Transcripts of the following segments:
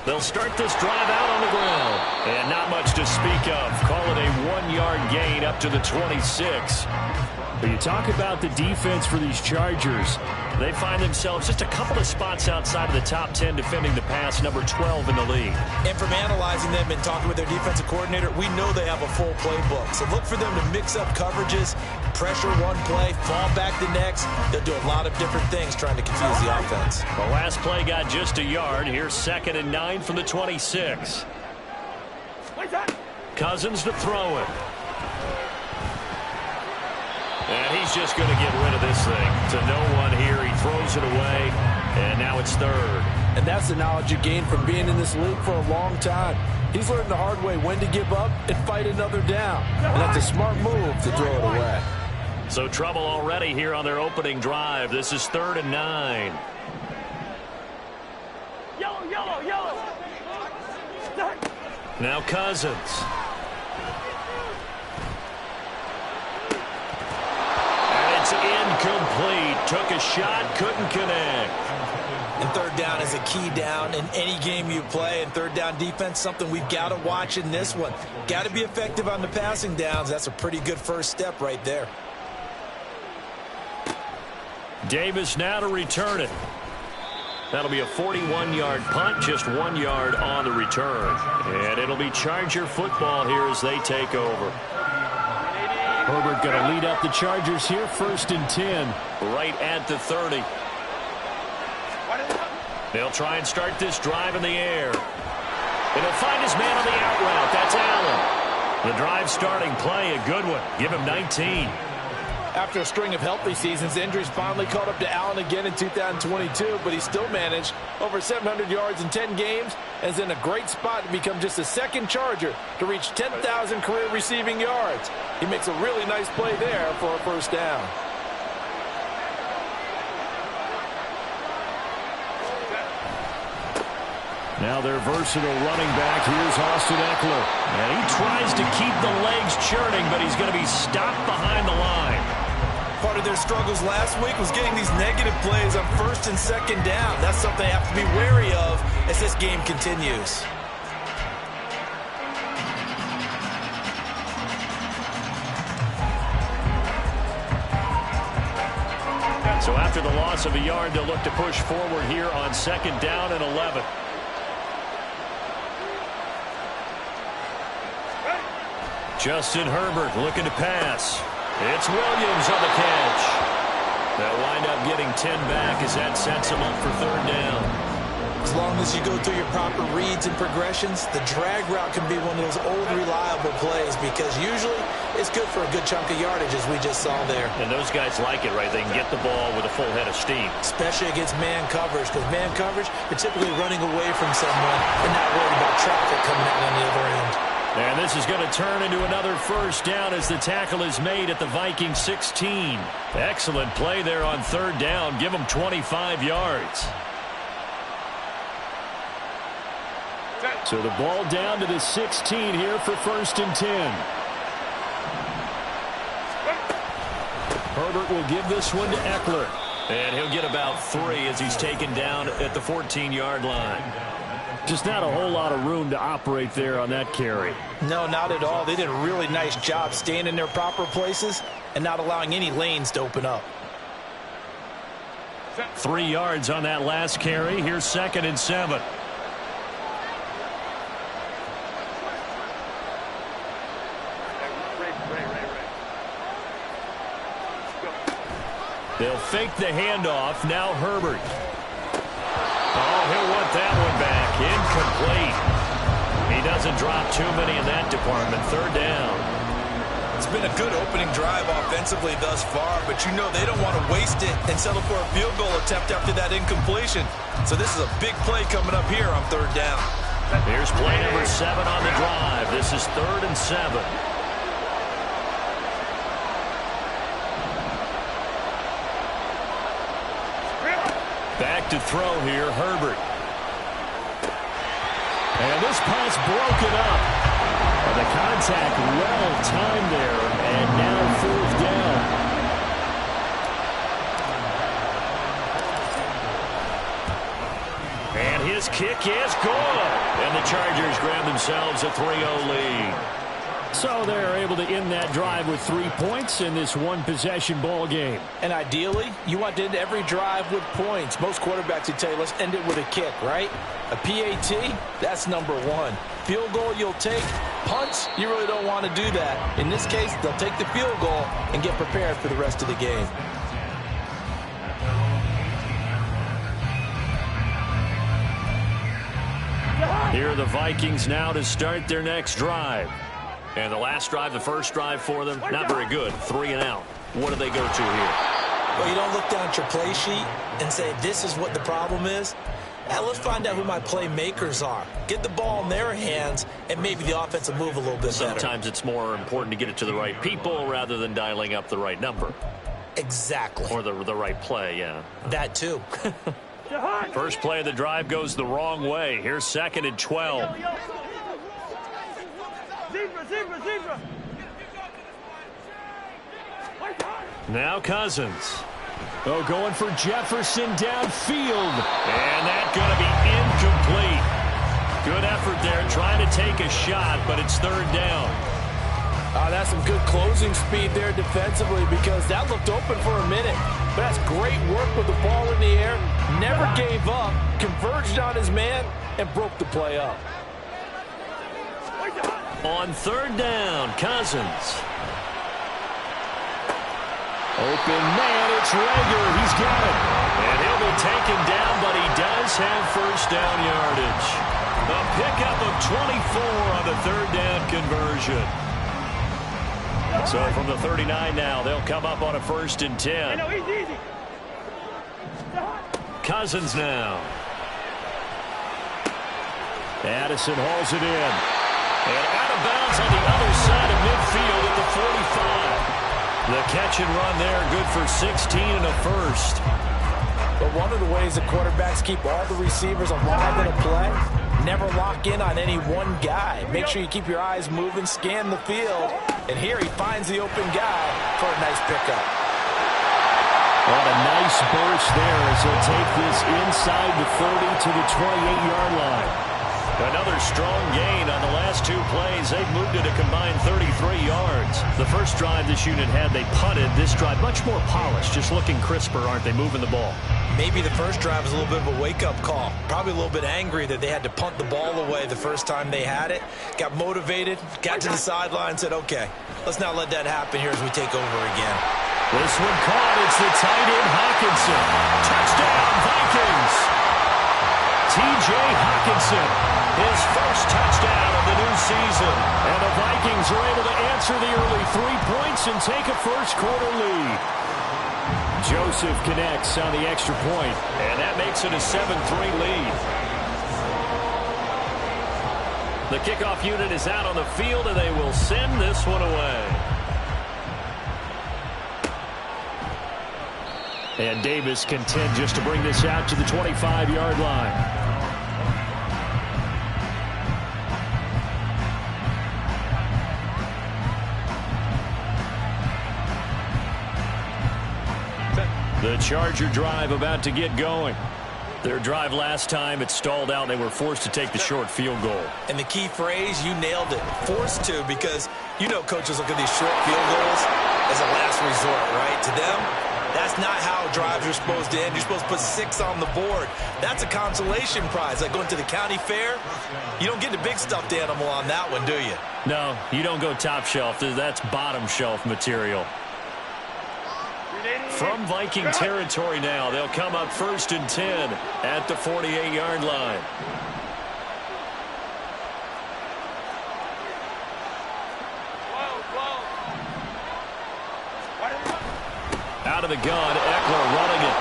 They'll start this drive out on the ground. And not much to speak of. Call it a 1-yard gain up to the 26. But you talk about the defense for these Chargers. They find themselves just a couple of spots outside of the top 10 defending the pass, number 12 in the league. And from analyzing them and talking with their defensive coordinator, we know they have a full playbook. So look for them to mix up coverages, pressure one play, fall back the next. They'll do a lot of different things trying to confuse the offense. The last play got just a yard. Here's 2nd and 9 from the 26. Cousins to throw it. And he's just going to get rid of this thing to no one here. He throws it away, and now it's 3rd. And that's the knowledge you gain from being in this league for a long time. He's learned the hard way when to give up and fight another down. And that's a smart move to throw it away. So trouble already here on their opening drive. This is 3rd and 9. Yellow. Now Cousins. It's incomplete. Took a shot, couldn't connect. And 3rd down is a key down in any game you play. And 3rd down defense, something we've got to watch in this one. Got to be effective on the passing downs. That's a pretty good first step right there. Davis now to return it. That'll be a 41-yard punt, just 1 yard on the return. And it'll be Charger football here as they take over. Herbert going to lead up the Chargers here, 1st and 10. Right at the 30. They'll try and start this drive in the air. And he'll find his man on the out route. That's Allen. The drive starting play, a good one. Give him 19. After a string of healthy seasons, injuries finally caught up to Allen again in 2022, but he still managed over 700 yards in 10 games and is in a great spot to become just the 2nd Charger to reach 10,000 career receiving yards. He makes a really nice play there for a 1st down. Now their versatile running back, here's Austin Eckler. And he tries to keep the legs churning, but he's going to be stopped behind the line. Part of their struggles last week was getting these negative plays on 1st and 2nd down. That's something they have to be wary of as this game continues. So after the loss of a yard, they'll look to push forward here on 2nd down and 11. Justin Herbert looking to pass. It's Williams on the catch. They'll wind up getting 10 back as that sets them up for 3rd down. As long as you go through your proper reads and progressions, the drag route can be one of those old reliable plays because usually it's good for a good chunk of yardage as we just saw there. And those guys like it, right? They can get the ball with a full head of steam. Especially against man coverage, because man coverage, you're typically running away from someone and not worried about traffic coming out on the other end. And this is going to turn into another 1st down as the tackle is made at the Vikings 16. Excellent play there on 3rd down. Give them 25 yards. So the ball down to the 16 here for 1st and 10. Herbert will give this one to Eckler. And he'll get about 3 as he's taken down at the 14-yard line. Just not a whole lot of room to operate there on that carry. No, not at all. They did a really nice job staying in their proper places and not allowing any lanes to open up. 3 yards on that last carry. Here's 2nd and 7. They'll fake the handoff. Now Herbert. Oh, he'll want that one back. Incomplete. He doesn't drop too many in that department. 3rd down. It's been a good opening drive offensively thus far, but you know they don't want to waste it and settle for a field goal attempt after that incompletion. So this is a big play coming up here on 3rd down. Here's play number 7 on the drive. This is 3rd and 7. Back to throw here, Herbert. And this pass broken up. And the contact well timed there, and now 4th down. And his kick is good. And the Chargers grab themselves a 3-0 lead. So they're able to end that drive with 3 points in this one-possession ball game. And ideally, you want to end every drive with points. Most quarterbacks would tell you, let's end it with a kick, right? A PAT, that's number one. Field goal you'll take. Punts, you really don't want to do that. In this case, they'll take the field goal and get prepared for the rest of the game. Here are the Vikings now to start their next drive. And the last drive, the first drive for them, not very good. 3 and out. What do they go to here? Well, you don't look down at your play sheet and say, this is what the problem is. Let's find out who my playmakers are. Get the ball in their hands, and maybe the offense will move a little bit better. Sometimes it's more important to get it to the right people rather than dialing up the right number. Exactly. Or the right play, yeah. That too. First play of the drive goes the wrong way. Here's 2nd and 12. Zebra. Now Cousins. Oh, going for Jefferson downfield. And that's going to be incomplete. Good effort there trying to take a shot, but it's 3rd down. That's some good closing speed there defensively because that looked open for a minute. But that's great work with the ball in the air. Never gave up, converged on his man, and broke the play up. On 3rd down, Cousins. Open man, it's Rager. He's got it. And he'll be taken down, but he does have first down yardage. A pickup of 24 on the 3rd down conversion. So from the 39 now, they'll come up on a 1st and 10. Cousins now. Addison hauls it in. And out of bounds on the other side of midfield at the 45. The catch and run there, good for 16 and a first. But one of the ways that quarterbacks keep all the receivers alive in a play, never lock in on any one guy. Make sure you keep your eyes moving, scan the field. And here he finds the open guy for a nice pickup. What a nice burst there as he'll take this inside the 30 to the 28-yard line. Another strong gain on the last 2 plays. They've moved it a combined 33 yards. The first drive this unit had, they punted. This drive, much more polished, just looking crisper, aren't they, moving the ball? Maybe the first drive was a little bit of a wake-up call. Probably a little bit angry that they had to punt the ball away the first time they had it. Got motivated, got to the sideline, said, okay, let's not let that happen here as we take over again. This one caught. It's the tight end, Hawkinson. Touchdown, Vikings. T.J. Hawkinson, his first touchdown of the new season. And the Vikings are able to answer the early 3 points and take a first-quarter lead. Joseph connects on the extra point. And that makes it a 7-3 lead. The kickoff unit is out on the field, and they will send this one away. And Davis content just to bring this out to the 25-yard line. The Charger drive about to get going. Their drive last time, it stalled out. They were forced to take the short field goal. And the key phrase, you nailed it, forced to, because you know coaches look at these short field goals as a last resort, right? To them, that's not how drives are supposed to end. You're supposed to put 6 on the board. That's a consolation prize. Like going to the county fair, you don't get the big stuffed animal on that one, do you? No, you don't go top shelf. That's bottom shelf material. From Viking territory now, they'll come up 1st and 10 at the 48-yard line. Out of the gun, Eckler running it.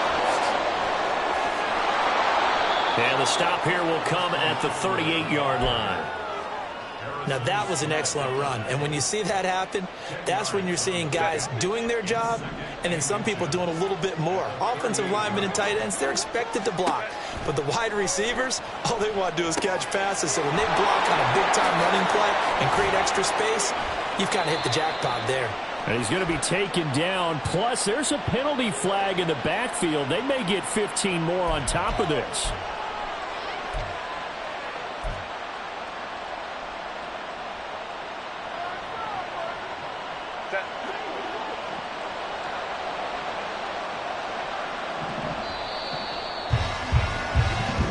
And the stop here will come at the 38-yard line. Now, that was an excellent run. And when you see that happen, that's when you're seeing guys doing their job and then some people doing a little bit more. Offensive linemen and tight ends, they're expected to block. But the wide receivers, all they want to do is catch passes. So when they block on a big-time running play and create extra space, you've kind of hit the jackpot there. And he's going to be taken down. Plus, there's a penalty flag in the backfield. They may get 15 more on top of this.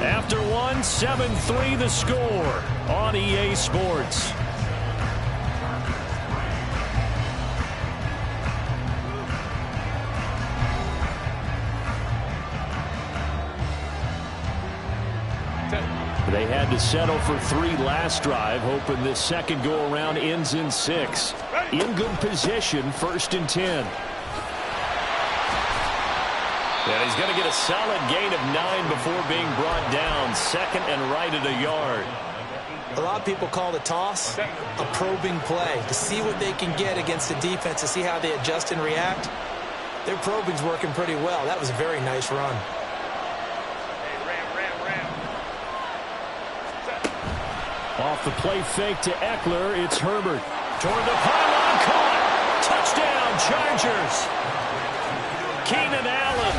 After one, 7-3 the score on EA Sports. They had to settle for 3 last drive, hoping this second go-around ends in 6. In good position, 1st and 10. And he's going to get a solid gain of 9 before being brought down. 2nd and right at a yard. A lot of people call the toss a probing play to see what they can get against the defense, to see how they adjust and react. Their probing's working pretty well. That was a very nice run. Off the play fake to Eckler, it's Herbert. Toward the pylon, caught! Touchdown, Chargers! Keenan Allen,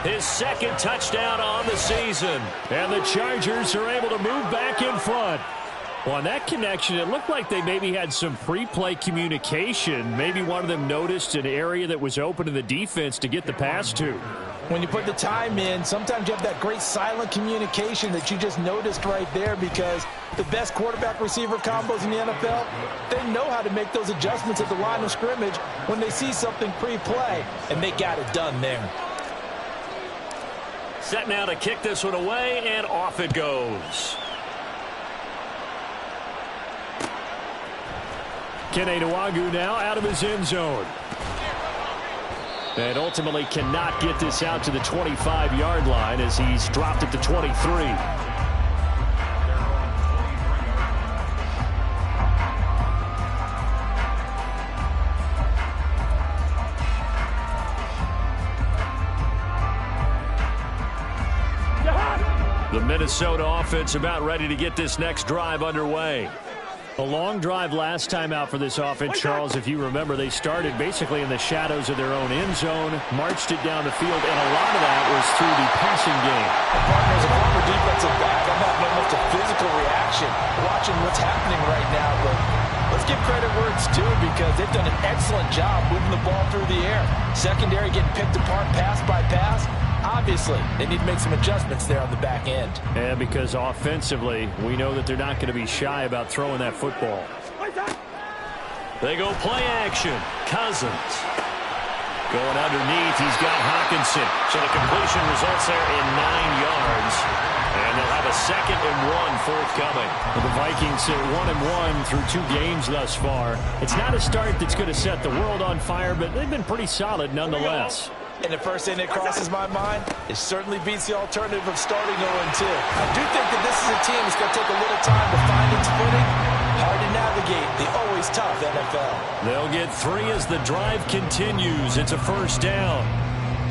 his 2nd touchdown on the season. And the Chargers are able to move back in front. Well, on that connection, it looked like they maybe had some pre-play communication. Maybe one of them noticed an area that was open to the defense to get the pass to. When you put the time in, sometimes you have that great silent communication that you just noticed right there, because the best quarterback-receiver combos in the NFL, they know how to make those adjustments at the line of scrimmage when they see something pre-play, and they got it done there. Set now to kick this one away, and off it goes. Kene Nwangwu now out of his end zone. And ultimately cannot get this out to the 25-yard line as he's dropped at the 23. The Minnesota offense about ready to get this next drive underway. A long drive last time out for this offense, Charles. If you remember, they started basically in the shadows of their own end zone, marched it down the field, and a lot of that was through the passing game. As a former defensive back, I'm having almost a physical reaction watching what's happening right now. But let's give credit where it's due, because they've done an excellent job moving the ball through the air. Secondary getting picked apart pass by pass. Obviously, they need to make some adjustments there on the back end. And because offensively, we know that they're not going to be shy about throwing that football. They go play action. Cousins. Going underneath, he's got Hawkinson. So the completion results there in 9 yards. And they'll have a 2nd and 1 forthcoming. Well, the Vikings sit 1-1 through 2 games thus far. It's not a start that's going to set the world on fire, but they've been pretty solid nonetheless. And the first thing that crosses my mind, it certainly beats the alternative of starting 0-2. I do think that this is a team that's going to take a little time to find its footing. Hard to navigate the always tough NFL. They'll get 3 as the drive continues. It's a 1st down.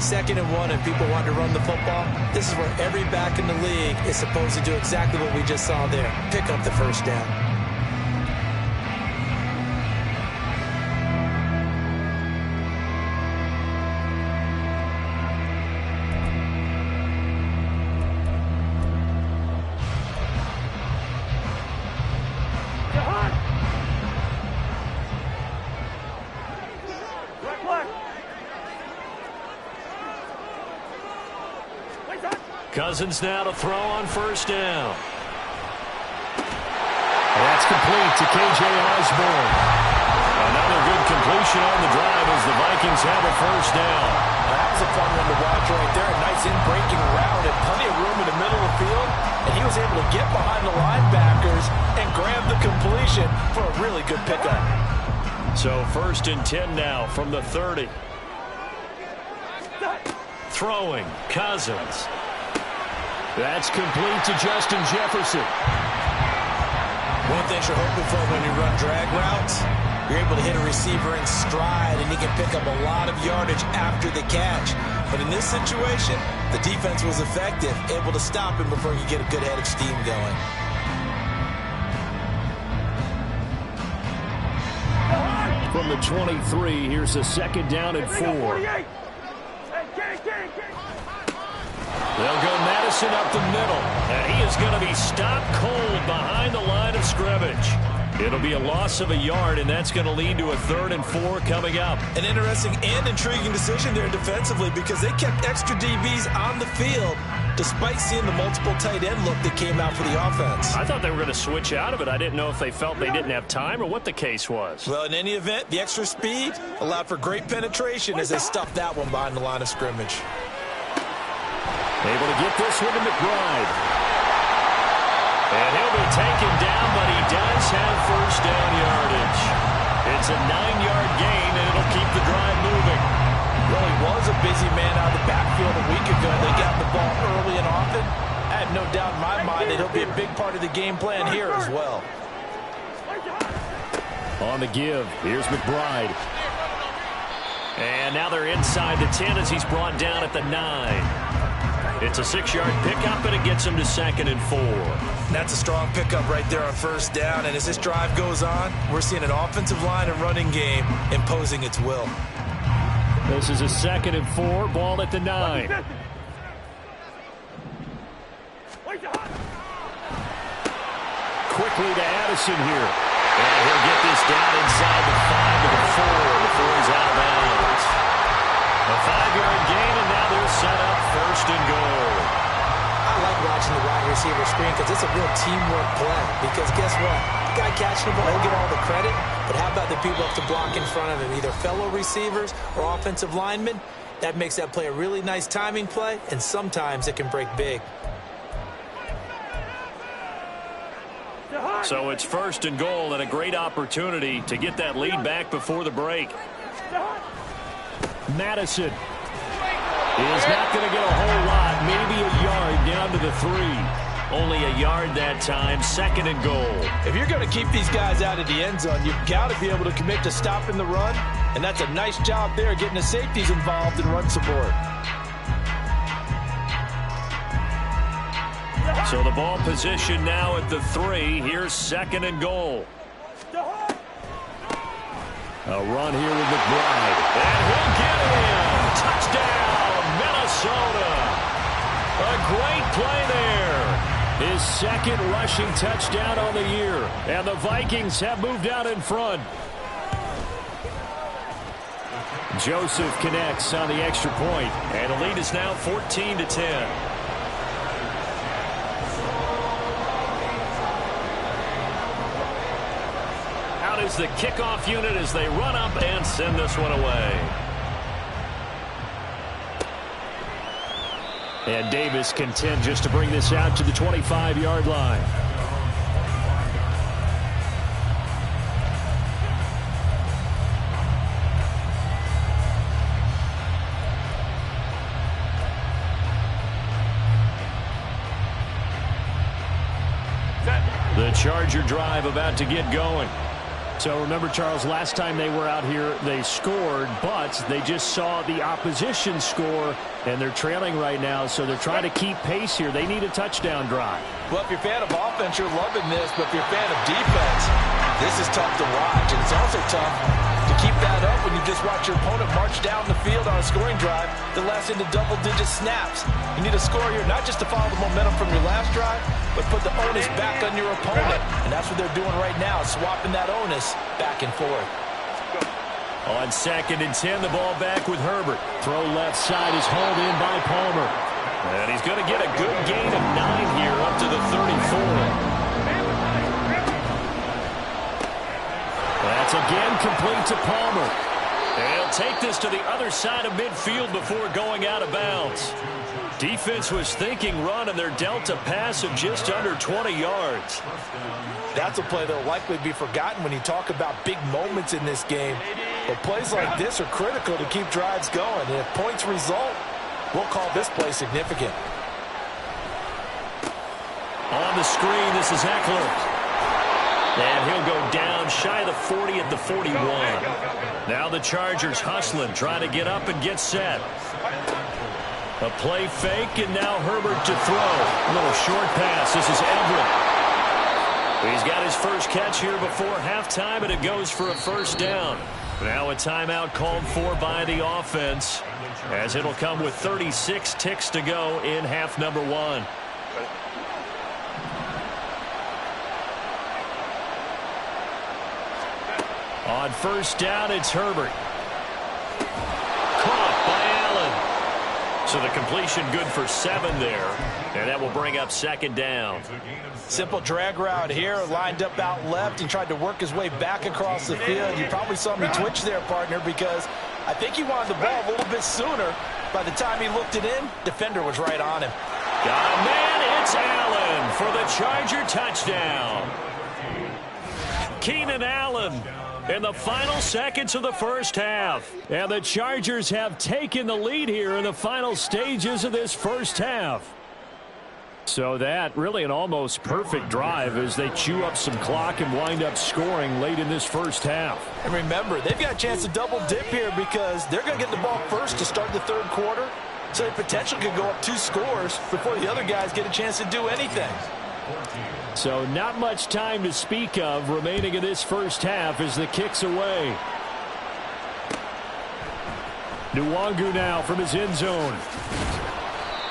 2nd and 1, and people want to run the football. This is where every back in the league is supposed to do exactly what we just saw there. Pick up the 1st down. Cousins now to throw on 1st down. That's complete to K.J. Osborne. Another good completion on the drive as the Vikings have a 1st down. That was a fun one to watch right there. A nice in-breaking route and plenty of room in the middle of the field. And he was able to get behind the linebackers and grab the completion for a really good pickup. So 1st and 10 now from the 30. Throwing, Cousins. That's complete to Justin Jefferson. One thing you're hoping for when you run drag routes, you're able to hit a receiver in stride, and he can pick up a lot of yardage after the catch. But in this situation, the defense was effective, able to stop him before you get a good head of steam going. From the 23, here's a 2nd down and 4. They'll go Madison up the middle. And he is going to be stopped cold behind the line of scrimmage. It'll be a loss of a yard, and that's going to lead to a 3rd and 4 coming up. An interesting and intriguing decision there defensively because they kept extra DBs on the field despite seeing the multiple tight end look that came out for the offense. I thought they were going to switch out of it. I didn't know if they felt they didn't have time or what the case was. Well, in any event, the extra speed allowed for great penetration as they stuffed that one behind the line of scrimmage. Able to get this one to McBride. And he'll be taken down, but he does have first down yardage. It's a 9-yard gain, and it'll keep the drive moving. Well, he was a busy man out of the backfield a week ago. They got the ball early and often. I have no doubt in my mind that he'll be a big part of the game plan here as well. On the give, here's McBride. And now they're inside the 10 as he's brought down at the 9. It's a 6-yard pickup, and it gets him to 2nd and 4. That's a strong pickup right there on first down. And as this drive goes on, we're seeing an offensive line and running game imposing its will. This is a 2nd and 4, ball at the 9. Quickly to Addison here. And he'll get this down inside the 5 to the 4 before he's out of bounds. A 5-yard gain, and now they're set up 1st and goal. I like watching the wide receiver screen because it's a real teamwork play. Because guess what? The guy catching the ball, he'll get all the credit. But how about the people up to block in front of him, either fellow receivers or offensive linemen? That makes that play a really nice timing play, and sometimes it can break big. So it's 1st and goal, and a great opportunity to get that lead back before the break. Madison is not going to get a whole lot, maybe a yard down to the 3. Only a yard that time, 2nd and goal. If you're going to keep these guys out of the end zone, you've got to be able to commit to stopping the run, and that's a nice job there getting the safeties involved in run support. So the ball position now at the 3. Here's 2nd and goal. A run here with McBride. And he'll get in. Touchdown, Minnesota. A great play there. His 2nd rushing touchdown on the year. And the Vikings have moved out in front. Joseph connects on the extra point. And the lead is now 14-10. Is the kickoff unit as they run up and send this one away. And Davis content just to bring this out to the 25-yard line. The Charger drive about to get going. So remember, Charles, last time they were out here, they scored, but they just saw the opposition score, and they're trailing right now, so they're trying to keep pace here. They need a touchdown drive. Well, if you're a fan of offense, you're loving this, but if you're a fan of defense, this is tough to watch, and it's also tough to keep that up when you just watch your opponent march down the field on a scoring drive that lasts into double-digit snaps. You need a score here, not just to follow the momentum from your last drive, but put the onus back on your opponent. And that's what they're doing right now, swapping that onus back and forth. On 2nd and 10, the ball back with Herbert. Throw left side is hauled in by Palmer. And he's going to get a good gain of 9 here up to the 34. That's again complete to Palmer. And he'll take this to the other side of midfield before going out of bounds. Defense was thinking run, and they're dealt a pass of just under 20 yards. That's a play that will likely be forgotten when you talk about big moments in this game. But plays like this are critical to keep drives going. And if points result, we'll call this play significant. On the screen, this is Eckler. And he'll go down shy of the 40 at the 41. Now the Chargers hustling, trying to get up and get set. A play fake, and now Herbert to throw. A little short pass. This is Everett. He's got his first catch here before halftime, and it goes for a first down. Now a timeout called for by the offense, as it'll come with 36 ticks to go in half number 1. On first down, it's Herbert. Caught by Allen. So the completion good for 7 there. And that will bring up second down. Simple drag route here, lined up out left and tried to work his way back across the field. You probably saw me twitch there, partner, because I think he wanted the ball a little bit sooner. By the time he looked it in, defender was right on him. Got a man, it's Allen for the Charger touchdown. Keenan Allen in the final seconds of the first half. And the Chargers have taken the lead here in the final stages of this first half. So that really an almost perfect drive as they chew up some clock and wind up scoring late in this first half. And remember, they've got a chance to double dip here because they're going to get the ball first to start the third quarter. So the potential could go up 2 scores before the other guys get a chance to do anything. So not much time to speak of remaining in this first half as the kick's away. Nwangu now from his end zone.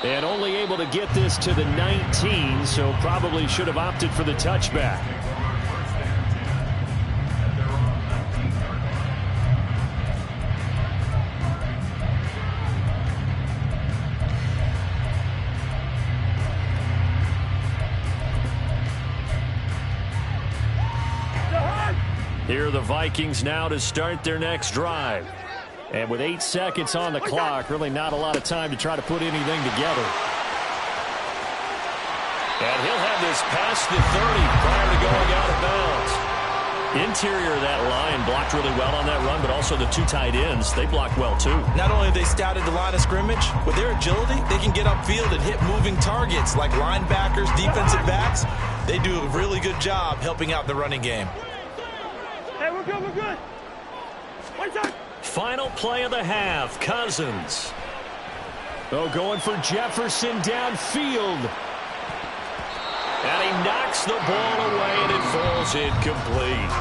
And only able to get this to the 19, so probably should have opted for the touchback. Here are the Vikings now to start their next drive. And with 8 seconds on the clock, really not a lot of time to try to put anything together. And he'll have this past the 30 prior to going out of bounds. Interior of that line blocked really well on that run, but also the 2 tight ends, they blocked well too. Not only have they scouted the line of scrimmage, with their agility, they can get upfield and hit moving targets like linebackers, defensive backs. They do a really good job helping out the running game. Hey, we're good, we're good. One time. Final play of the half, Cousins. Oh, going for Jefferson downfield. And he knocks the ball away, and it falls incomplete.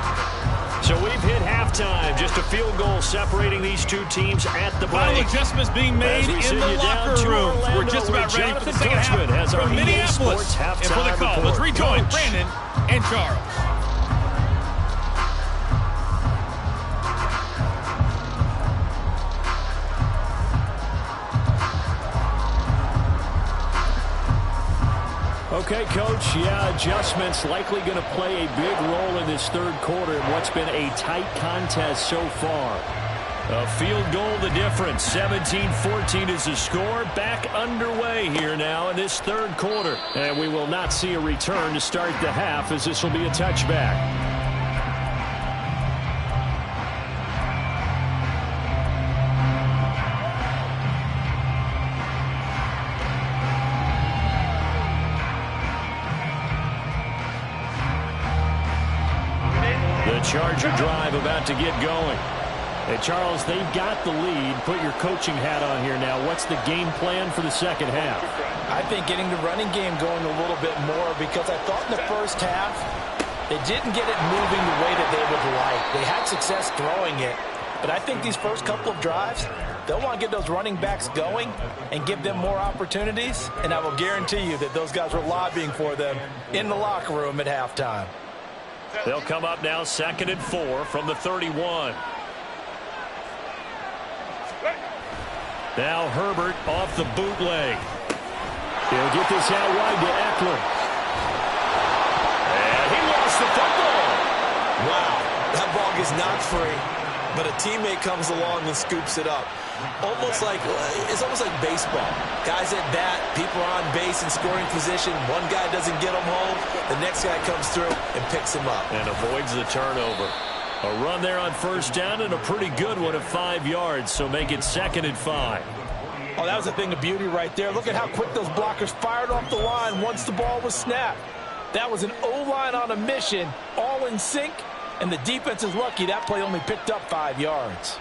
So we've hit halftime. Just a field goal separating these 2 teams at the break. Final adjustments being made in the locker room. We're just about ready for the second half from Minneapolis. And for the call, let's rejoin Brandon and Charles. Okay, Coach, adjustments likely going to play a big role in this third quarter in what's been a tight contest so far. A field goal the difference. 17-14 is the score. Back underway here now in this third quarter. And we will not see a return to start the half as this will be a touchback. Charger drive about to get going. Hey, Charles, they've got the lead. Put your coaching hat on here now. What's the game plan for the second half? I think getting the running game going a little bit more because I thought in the first half they didn't get it moving the way that they would like. They had success throwing it, but I think these first couple of drives, they'll want to get those running backs going and give them more opportunities, and I will guarantee you that those guys were lobbying for them in the locker room at halftime. They'll come up now 2nd and 4 from the 31. Now Herbert off the bootleg. He'll get this out wide to Eckler. And he lost the football. Wow, that ball gets knocked free, but a teammate comes along and scoops it up. It's almost like baseball. Guys at bat, people are on base in scoring position. One guy doesn't get him home. The next guy comes through and picks him up. And avoids the turnover. A run there on first down and a pretty good one at 5 yards. So make it 2nd and 5. Oh, that was a thing of beauty right there. Look at how quick those blockers fired off the line once the ball was snapped. That was an O-line on a mission, all in sync. And the defense is lucky that play only picked up 5 yards.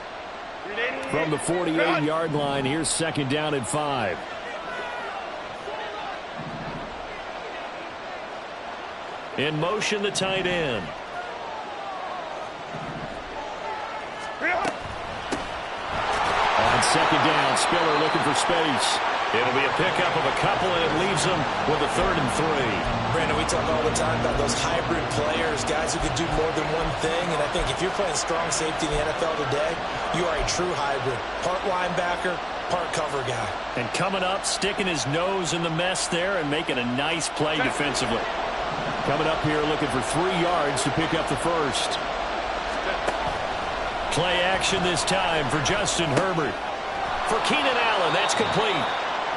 From the 48-yard line, here's 2nd down and 5. In motion, the tight end. On 2nd down, Spiller looking for space. It'll be a pickup of a couple, and it leaves them with a 3rd and 3. Brandon, we talk all the time about those hybrid players, guys who can do more than one thing. And I think if you're playing strong safety in the NFL today, you are a true hybrid. Part linebacker, part cover guy. And coming up, sticking his nose in the mess there and making a nice play defensively. Coming up here looking for 3 yards to pick up the first. Play action this time for Justin Herbert. For Keenan Allen, that's complete.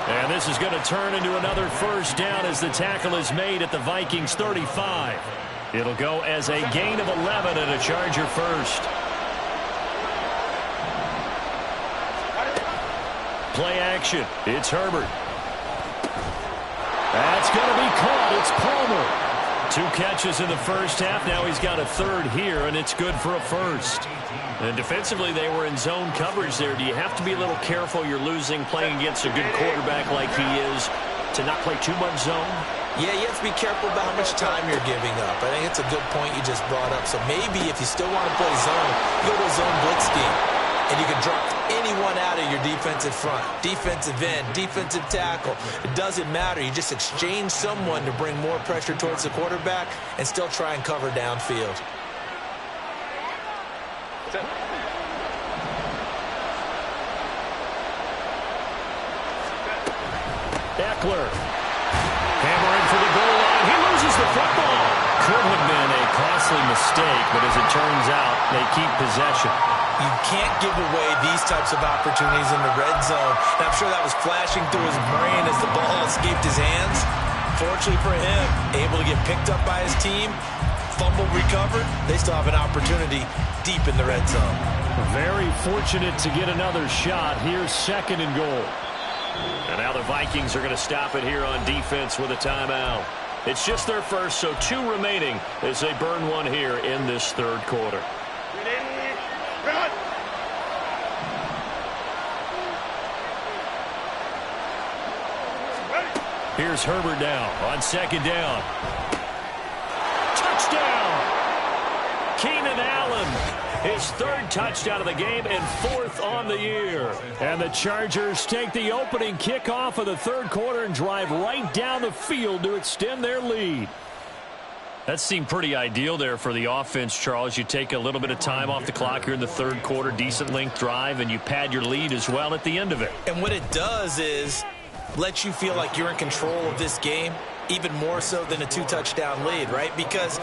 And this is going to turn into another first down as the tackle is made at the Vikings 35. It'll go as a gain of 11 and a Charger first. Play action. It's Herbert. That's going to be caught. It's Palmer. 2 catches in the first half. Now he's got a 3rd here, and it's good for a first. And defensively, they were in zone coverage there. Do you have to be a little careful? You're losing playing against a good quarterback like he is to not play too much zone? Yeah, you have to be careful about how much time you're giving up. I think it's a good point you just brought up. So maybe if you still want to play zone, you go to a zone blitz scheme. And you can drop anyone out of your defensive front, defensive end, defensive tackle. It doesn't matter. You just exchange someone to bring more pressure towards the quarterback and still try and cover downfield. Eckler. Hammering for the goal line. He loses the football. Could have been a costly mistake, but as it turns out, they keep possession. You can't give away these types of opportunities in the red zone. And I'm sure that was flashing through his brain as the ball escaped his hands. Fortunately for him, able to get picked up by his team, fumble recovered. They still have an opportunity deep in the red zone. Very fortunate to get another shot. Here's 2nd and goal. And now the Vikings are going to stop it here on defense with a timeout. It's just their first, so 2 remaining as they burn one here in this 3rd quarter. Here's Herbert now on 2nd down. Touchdown! Keenan Allen, his 3rd touchdown of the game and 4th on the year. And the Chargers take the opening kickoff of the 3rd quarter and drive right down the field to extend their lead. That seemed pretty ideal there for the offense, Charles. You take a little bit of time off the clock here in the 3rd quarter, decent length drive, and you pad your lead as well at the end of it. And what it does is let you feel like you're in control of this game, even more so than a 2-touchdown lead, right? Because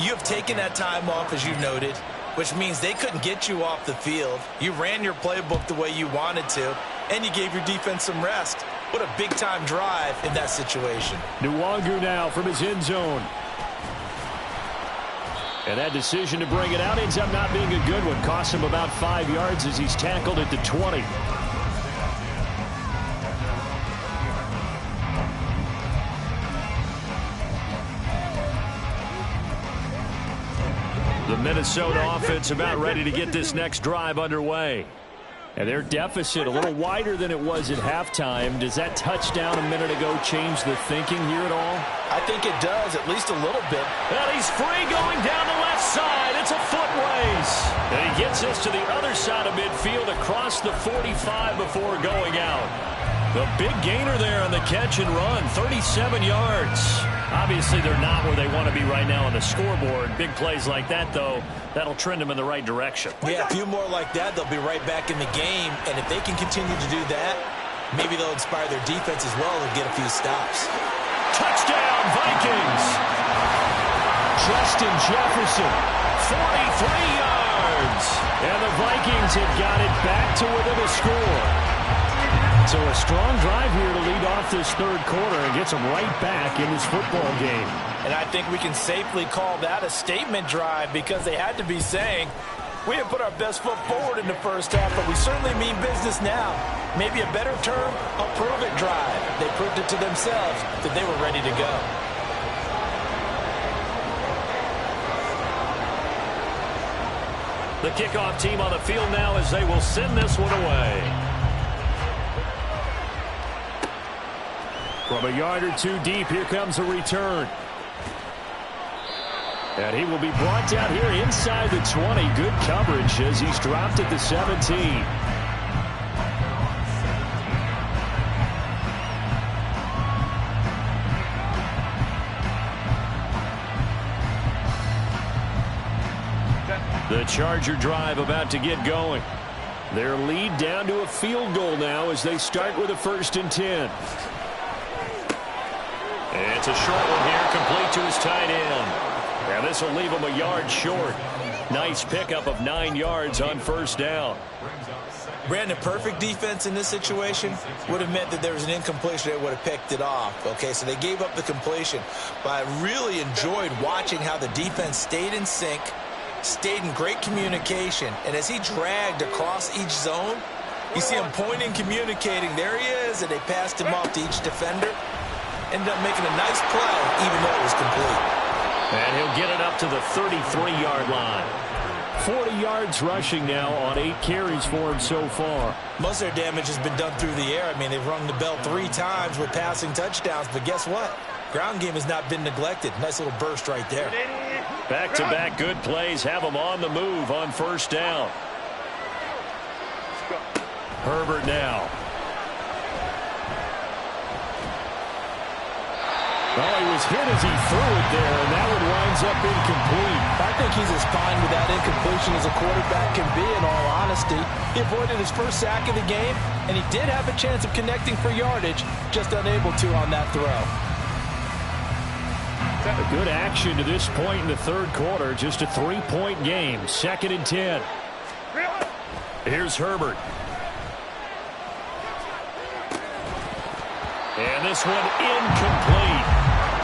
you have taken that time off, as you noted, which means they couldn't get you off the field. You ran your playbook the way you wanted to, and you gave your defense some rest. What a big-time drive in that situation. Nwangu now from his end zone. And that decision to bring it out ends up not being a good one. Costs him about 5 yards as he's tackled at the 20. The Minnesota offense about ready to get this next drive underway. And their deficit a little wider than it was at halftime. Does that touchdown a minute ago change the thinking here at all? I think it does, at least a little bit. And he's free going down the left side. It's a foot race. And he gets us to the other side of midfield across the 45 before going out. The big gainer there on the catch and run, 37 yards. Obviously, they're not where they want to be right now on the scoreboard. Big plays like that, though, that'll trend them in the right direction. Yeah, a few more like that, they'll be right back in the game. And if they can continue to do that, maybe they'll inspire their defense as well and get a few stops. Touchdown, Vikings! Justin Jefferson, 43 yards. And the Vikings have got it back to within a score. So a strong drive here to lead off this 3rd quarter and gets them right back in this football game. And I think we can safely call that a statement drive because they had to be saying, we have put our best foot forward in the first half, but we certainly mean business now. Maybe a better term, a prove-it drive. They proved it to themselves that they were ready to go. The kickoff team on the field now as they will send this one away. From a yard or 2 deep, here comes a return. And he will be brought down here inside the 20. Good coverage as he's dropped at the 17. The Charger drive about to get going. Their lead down to a field goal now as they start with a 1st and 10. It's a short one here, complete to his tight end. And this will leave him a yard short. Nice pickup of 9 yards on 1st down. Brandon, perfect defense in this situation would have meant that there was an incompletion. They would have picked it off. Okay, so they gave up the completion. But I really enjoyed watching how the defense stayed in sync, stayed in great communication. And as he dragged across each zone, you see him pointing, communicating. There he is, and they passed him off to each defender. Ended up making a nice play, even though it was complete. And he'll get it up to the 33-yard line. 40 yards rushing now on 8 carries for him so far. Most of their damage has been done through the air. I mean, they've rung the bell 3 times with passing touchdowns. But guess what? Ground game has not been neglected. Nice little burst right there. Back-to-back good plays have them on the move on 1st down. Herbert now. Well, he was hit as he threw it there, and that one winds up incomplete. I think he's as fine with that incompletion as a quarterback can be, in all honesty. He avoided his first sack of the game, and he did have a chance of connecting for yardage, just unable to on that throw. A good action to this point in the 3rd quarter. Just a 3-point game. 2nd and 10. Here's Herbert. And this one incomplete.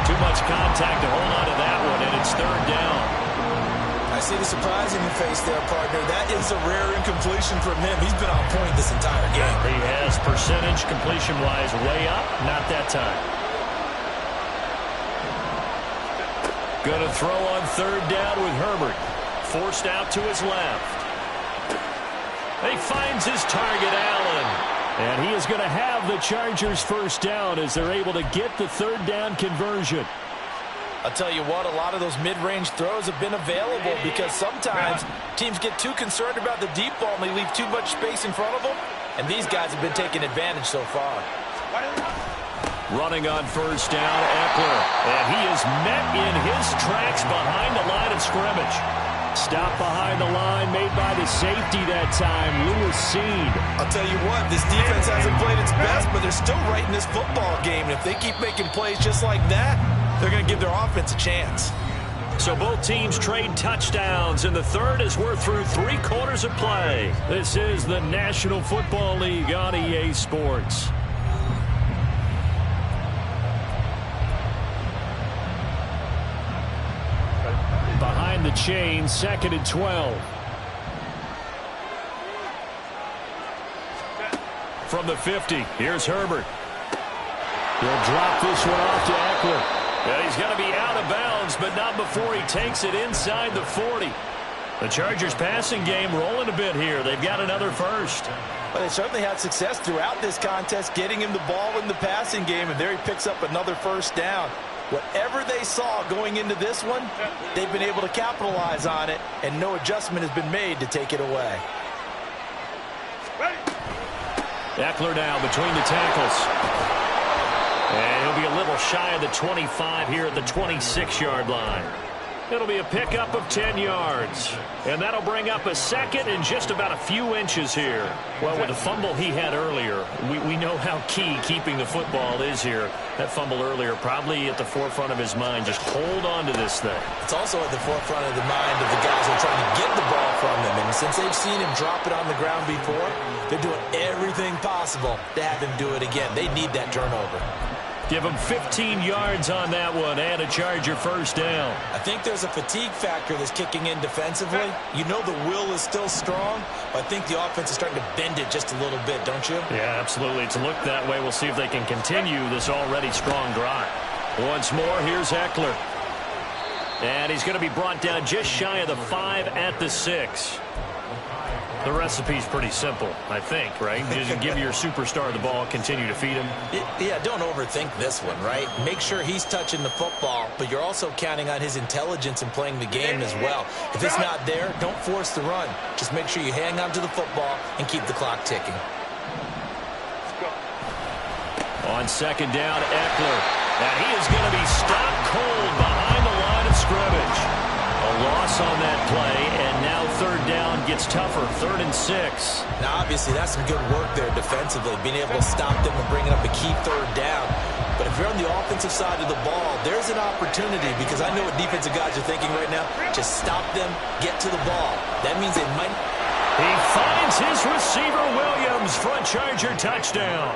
Too much contact to hold on to that one, and it's 3rd down. I see the surprise in your face there, partner. That is a rare incompletion from him. He's been on point this entire game. He has percentage completion-wise way up. Not that time. Going to throw on 3rd down with Herbert. Forced out to his left. He finds his target, Allen. And he is going to have the Chargers 1st down as they're able to get the 3rd down conversion. I'll tell you what, a lot of those mid-range throws have been available because sometimes teams get too concerned about the deep ball and they leave too much space in front of them. And these guys have been taking advantage so far. Running on 1st down, Eckler. And he is met in his tracks behind the line of scrimmage. Stop behind the line made by the safety that time, Lewis Seed. I'll tell you what, this defense hasn't played its best, but they're still right in this football game. And if they keep making plays just like that, they're going to give their offense a chance. So both teams trade touchdowns, and the 3rd as we're through 3 quarters of play. This is the National Football League on EA Sports. Behind the chain, 2nd and 12. From the 50, here's Herbert. He'll drop this one off to Eckler. And he's going to be out of bounds, but not before he takes it inside the 40. The Chargers passing game rolling a bit here. They've got another 1st. Well, they certainly had success throughout this contest, getting him the ball in the passing game, and there he picks up another 1st down. Whatever they saw going into this one, they've been able to capitalize on it, and no adjustment has been made to take it away. Eckler now between the tackles. And he'll be a little shy of the 25 here at the 26-yard line. It'll be a pickup of 10 yards. And that'll bring up a 2nd and just about a few inches here. Well, with the fumble he had earlier, we know how key keeping the football is here. That fumble earlier probably at the forefront of his mind. Just hold on to this thing. It's also at the forefront of the mind of the guys who are trying to get the ball from him. And since they've seen him drop it on the ground before, they're doing everything possible to have him do it again. They need that turnover. Give him 15 yards on that one and a Charger 1st down. I think there's a fatigue factor that's kicking in defensively. You know the will is still strong, but I think the offense is starting to bend it just a little bit, don't you? Yeah, absolutely. It's looked that way. We'll see if they can continue this already strong drive. Once more, here's Eckler. And he's going to be brought down just shy of the 5 at the 6. The recipe's pretty simple, I think, right? Just give your superstar the ball, continue to feed him. Yeah, don't overthink this one, right? Make sure he's touching the football, but you're also counting on his intelligence in playing the game as well. If it's not there, don't force the run. Just make sure you hang on to the football and keep the clock ticking. On 2nd down, Eckler. And he is going to be stopped cold behind the line of scrimmage. A loss on that play, and now third down gets tougher. 3rd and 6. Now, obviously, that's some good work there defensively, being able to stop them and bringing up a key third down. But if you're on the offensive side of the ball, there's an opportunity, because I know what defensive guys are thinking right now. Just stop them, get to the ball. That means they might... He finds his receiver, Williams, for a Charger touchdown.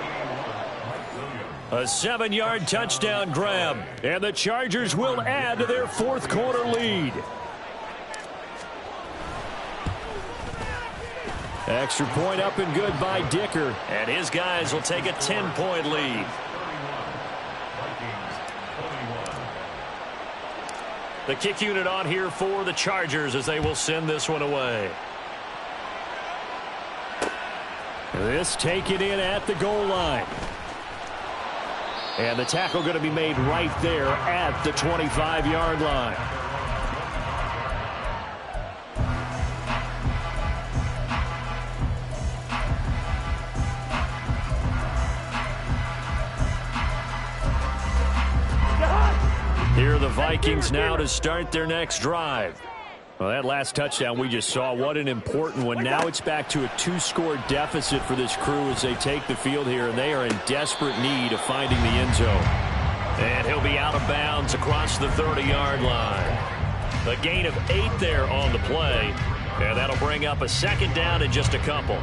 A 7-yard touchdown grab, and the Chargers will add to their 4th quarter lead. Extra point up and good by Dicker, and his guys will take a 10-point lead. The kick unit on here for the Chargers as they will send this one away. This taken in at the goal line. And the tackle going to be made right there at the 25-yard line. Here are the Vikings now to start their next drive. Well, that last touchdown we just saw, what an important one. Now it's back to a 2-score deficit for this crew as they take the field here, and they are in desperate need of finding the end zone. And he'll be out of bounds across the 30-yard line. A gain of 8 there on the play, and that'll bring up a 2nd down in just a couple.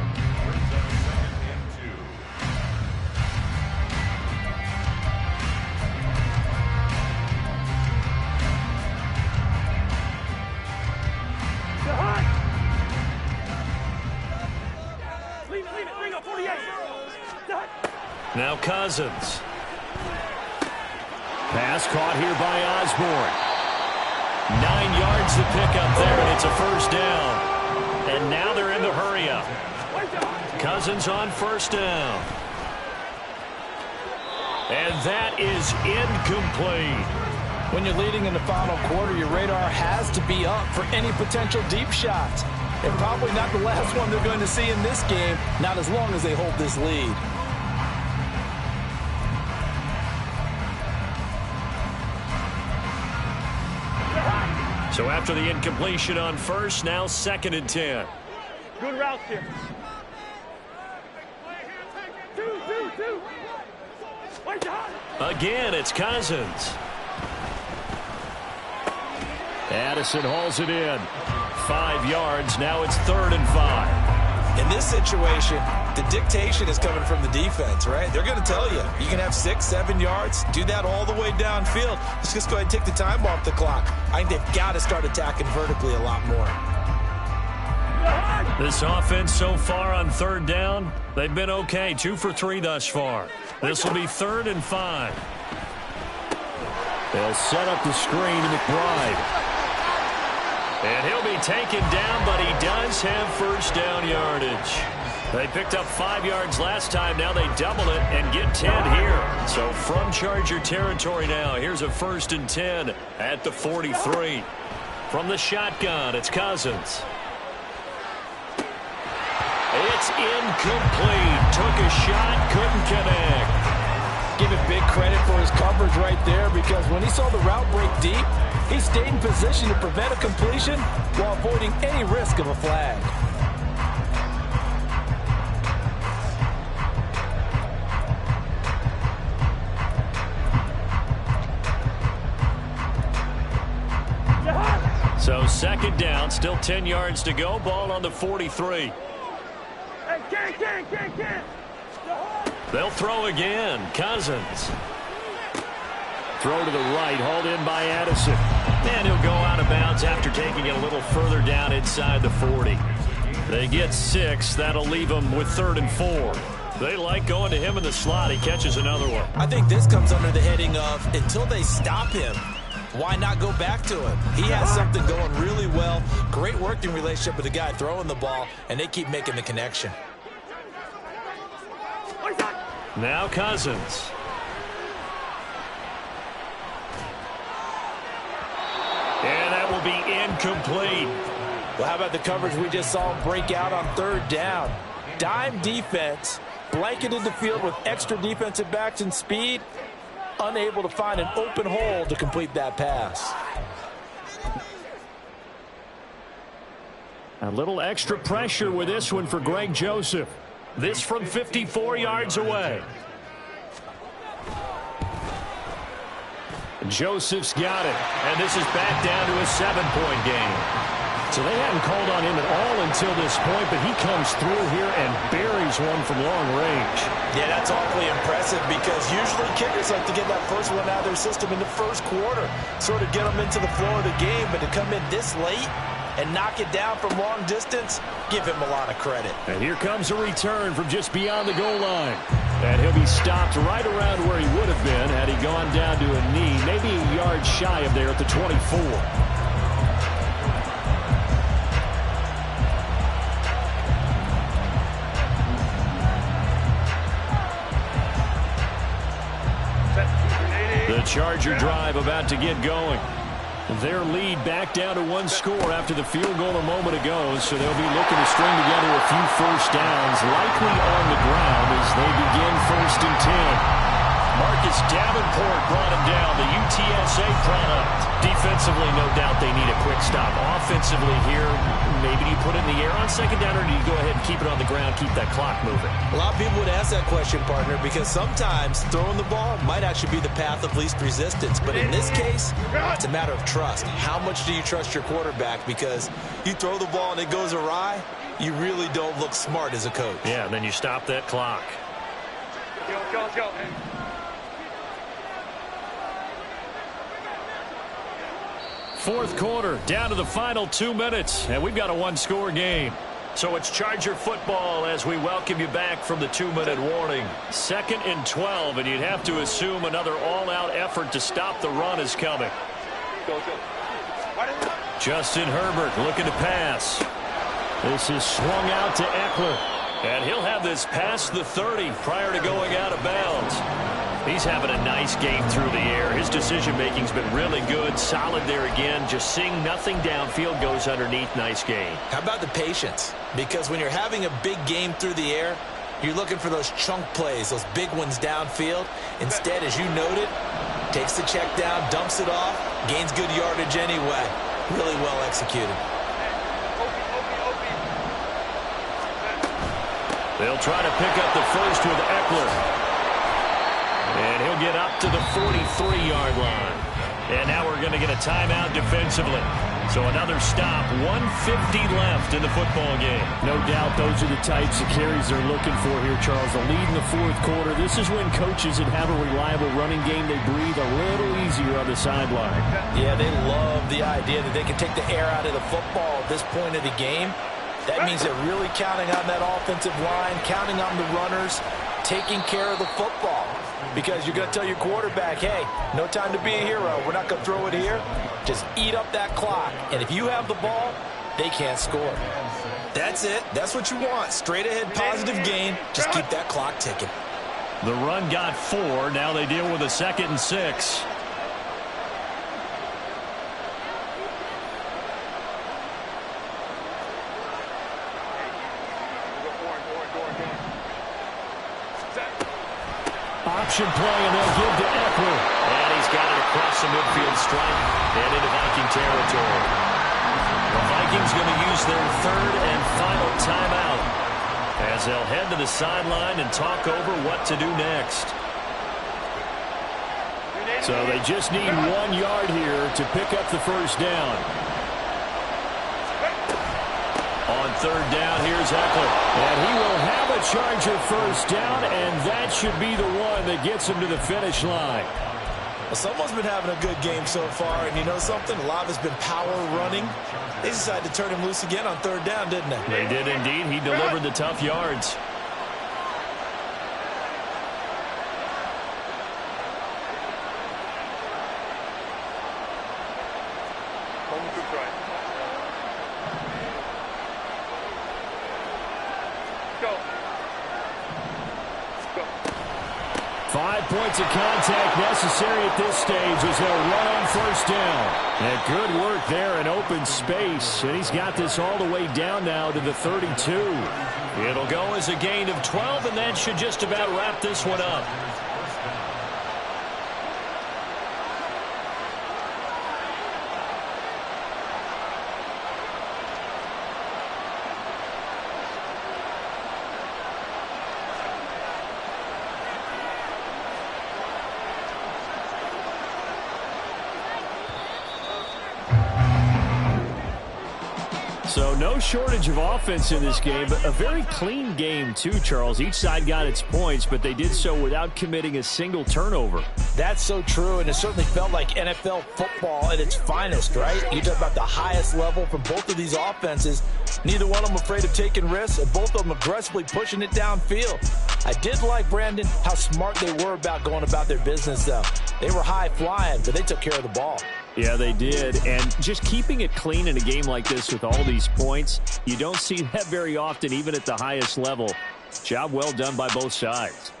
Now Cousins. Pass caught here by Osborne. 9 yards to pick up there, and it's a 1st down. And now they're in the hurry-up. Cousins on 1st down. And that is incomplete. When you're leading in the final quarter, your radar has to be up for any potential deep shots. And probably not the last one they're going to see in this game, not as long as they hold this lead. So after the incompletion on 1st, now 2nd and 10. Good route here. Two. Again, it's Cousins. Addison hauls it in. 5 yards. Now it's 3rd and 5. In this situation, the dictation is coming from the defense, right? They're going to tell you, you can have 6, 7 yards, do that all the way downfield. Let's just go ahead and take the time off the clock. I think they've got to start attacking vertically a lot more. This offense so far on 3rd down, they've been okay. 2 for 3 thus far. This will be 3rd and 5. They'll set up the screen to McBride. And he'll be taken down, but he does have 1st down yardage. They picked up 5 yards last time. Now they double it and get 10 here. So from Charger territory now, here's a 1st and 10 at the 43. From the shotgun, it's Cousins. It's incomplete. Took a shot, couldn't connect. Give it big credit for his coverage right there, because when he saw the route break deep, he stayed in position to prevent a completion while avoiding any risk of a flag. So 2nd down, still 10 yards to go. Ball on the 43. Can. They'll throw again. Cousins. Throw to the right, hauled in by Addison. And he'll go out of bounds after taking it a little further down inside the 40. They get 6. That'll leave them with 3rd and 4. They like going to him in the slot. He catches another one. I think this comes under the heading of, until they stop him, why not go back to him? He has something going really well. Great working relationship with the guy throwing the ball, and they keep making the connection. Now Cousins. And that will be incomplete. Well, how about the coverage we just saw him break out on 3rd down? Dime defense, blanketed the field with extra defensive backs and speed, unable to find an open hole to complete that pass. A little extra pressure with this one for Greg Joseph. This from 54 yards away. Joseph's got it, and this is back down to a 7-point game. So they hadn't called on him at all until this point, but he comes through here and buries one from long range. Yeah, that's awfully impressive because usually kickers like to get that first one out of their system in the first quarter, sort of get them into the flow of the game, but to come in this late and knock it down from long distance, give him a lot of credit. And here comes a return from just beyond the goal line. And he'll be stopped right around where he would have been had he gone down to a knee, maybe a yard shy of there at the 24. The Charger drive about to get going. Their lead back down to one score after the field goal a moment ago, so they'll be looking to string together a few first downs, likely on the ground as they begin 1st and 10. Marcus Davenport brought him down, the UTSA product. Defensively, no doubt they need a quick stop. Offensively here, maybe you put it in the air on 2nd down, or do you go ahead and keep it on the ground, keep that clock moving? A lot of people would ask that question, partner, because sometimes throwing the ball might actually be the path of least resistance. But in this case, it's a matter of trust. How much do you trust your quarterback? Because you throw the ball and it goes awry, you really don't look smart as a coach. Yeah, and then you stop that clock. Let's go. 4th quarter, down to the final 2 minutes, and we've got a one-score game. So it's Charger football as we welcome you back from the 2-minute warning. 2nd and 12, and you'd have to assume another all-out effort to stop the run is coming. Justin Herbert looking to pass. This is swung out to Eckler, and he'll have this past the 30 prior to going out of bounds. He's having a nice game through the air. His decision-making's been really good. Solid there again. Just seeing nothing downfield, goes underneath. Nice game. How about the patience? Because when you're having a big game through the air, you're looking for those chunk plays, those big ones downfield. Instead, as you noted, takes the check down, dumps it off, gains good yardage anyway. Really well executed. They'll try to pick up the first with Eckler. And he'll get up to the 43-yard line. And now we're going to get a timeout defensively. So another stop, 1:50 left in the football game. No doubt those are the types of carries they're looking for here, Charles. The lead in the 4th quarter. This is when coaches that have a reliable running game, they breathe a little easier on the sideline. Yeah, they love the idea that they can take the air out of the football at this point of the game. That means they're really counting on that offensive line, counting on the runners, taking care of the football. Because you're going to tell your quarterback, hey, no time to be a hero. We're not going to throw it here. Just eat up that clock. And if you have the ball, they can't score. That's it. That's what you want. Straight ahead, positive gain. Just keep that clock ticking. The run got 4. Now they deal with a 2nd and 6. Option play, and they'll give to Eckler. And he's got it across the midfield stripe and into Viking territory. The Vikings going to use their 3rd and final timeout as they'll head to the sideline and talk over what to do next. So they just need 1 yard here to pick up the first down. On 3rd down, here's Eckler. And he will have a Charger first down, and that should be the one that gets him to the finish line. Well, someone's been having a good game so far, and you know something? A lot of it's been power running. They decided to turn him loose again on 3rd down, didn't they? They did indeed. He delivered the tough yards. Go. 5 points of contact necessary at this stage as they'll run on 1st down. And good work there in open space. And he's got this all the way down now to the 32. It'll go as a gain of 12, and that should just about wrap this one up. So no shortage of offense in this game, but a very clean game too, Charles. Each side got its points, but they did so without committing a single turnover. That's so true, and it certainly felt like NFL football at its finest, right? You talk about the highest level from both of these offenses. Neither one of them afraid of taking risks, and both of them aggressively pushing it downfield. I did like, Brandon, how smart they were about going about their business, though. They were high-flying, but they took care of the ball. Yeah, they did, and just keeping it clean in a game like this with all these points, you don't see that very often, even at the highest level. Job well done by both sides.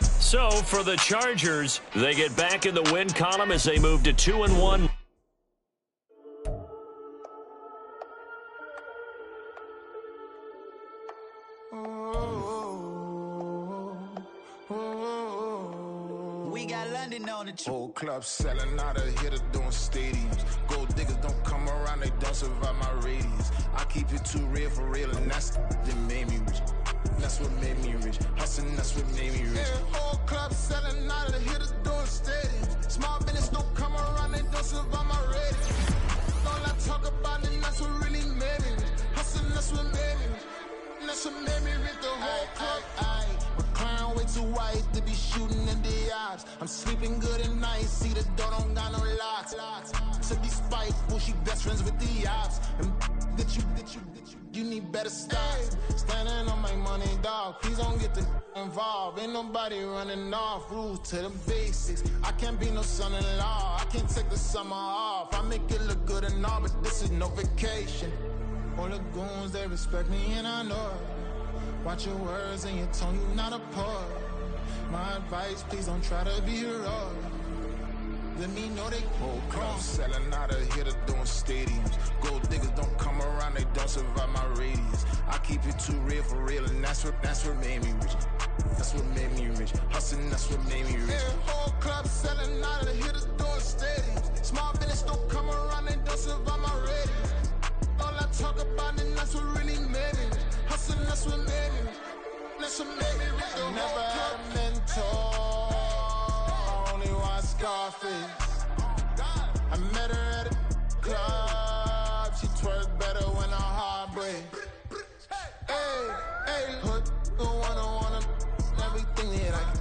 So, for the Chargers, they get back in the win column as they move to 2-1. We got London on the whole club selling out of hitter doing stadiums. Gold diggers don't come around, they don't survive my radius. I keep it too real for real, and that's that made me rich. That's what made me rich. Hustling, that's what made me rich. Yeah, whole club selling out of hitters doing stadiums. Small business don't come around, they don't survive my radius. All I talk about it, that's what really made me rich. Hustling, that's what made me rich. That's what made me rich. The whole club. McLaren way too white to be shooting in the eyes. I'm sleeping good at night, see the door don't got no locks. To be spiteful, she best friends with the ops. And you need better styles. Standing on my money, dog. Please don't get the involved. Ain't nobody running off. Rules to the basics. I can't be no son-in-law. I can't take the summer off. I make it look good and all, but this is no vacation. All the goons, they respect me and I know it. Watch your words and your tone, you not a poet. My advice, please don't try to be heroic. Let me know they whole club selling out of hitter doing stadiums. Gold diggers don't come around, they don't survive my radius. I keep it too real for real, and that's what made me rich. That's what made me rich. Hustling, that's what made me rich. Yeah, whole club selling out of hitters doing stadiums. Small business don't come around, they don't survive my radius. All I talk about it, that's what really made me rich. Hustling, that's what made me rich. That's what made me rich. I never had a mentor. I only watch Scarface. I met her at a club. She twerk better when her heart breaks. Hey, hood, the one I wanna, everything that I can.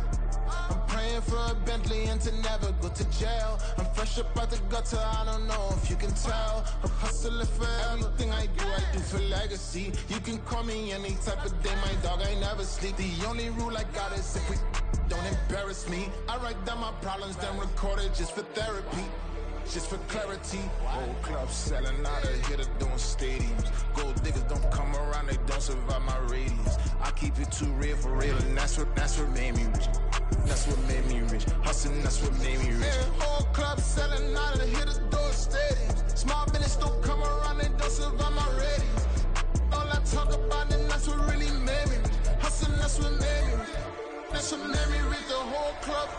I'm praying for a Bentley and to never go to jail. I'm fresh up out the gutter, I don't know if you can tell. I'm hustling for everything I do for legacy. You can call me any type of day, my dog, I never sleep. The only rule I got is if we don't embarrass me. I write down my problems, then record it just for therapy. Just for clarity. Whole club selling out of hitter doing stadiums. Gold diggers don't come around, they don't survive my radius. I keep it too real for real, and that's what made me rich. That's what made me rich. Hustling, that's what made me rich. Yeah, whole club selling out of hitters doing stadiums. Small business don't come around, they don't survive my radius. All I talk about it, that's what really made me rich. Hustling, that's what made me rich. That's what made me rich. The whole club.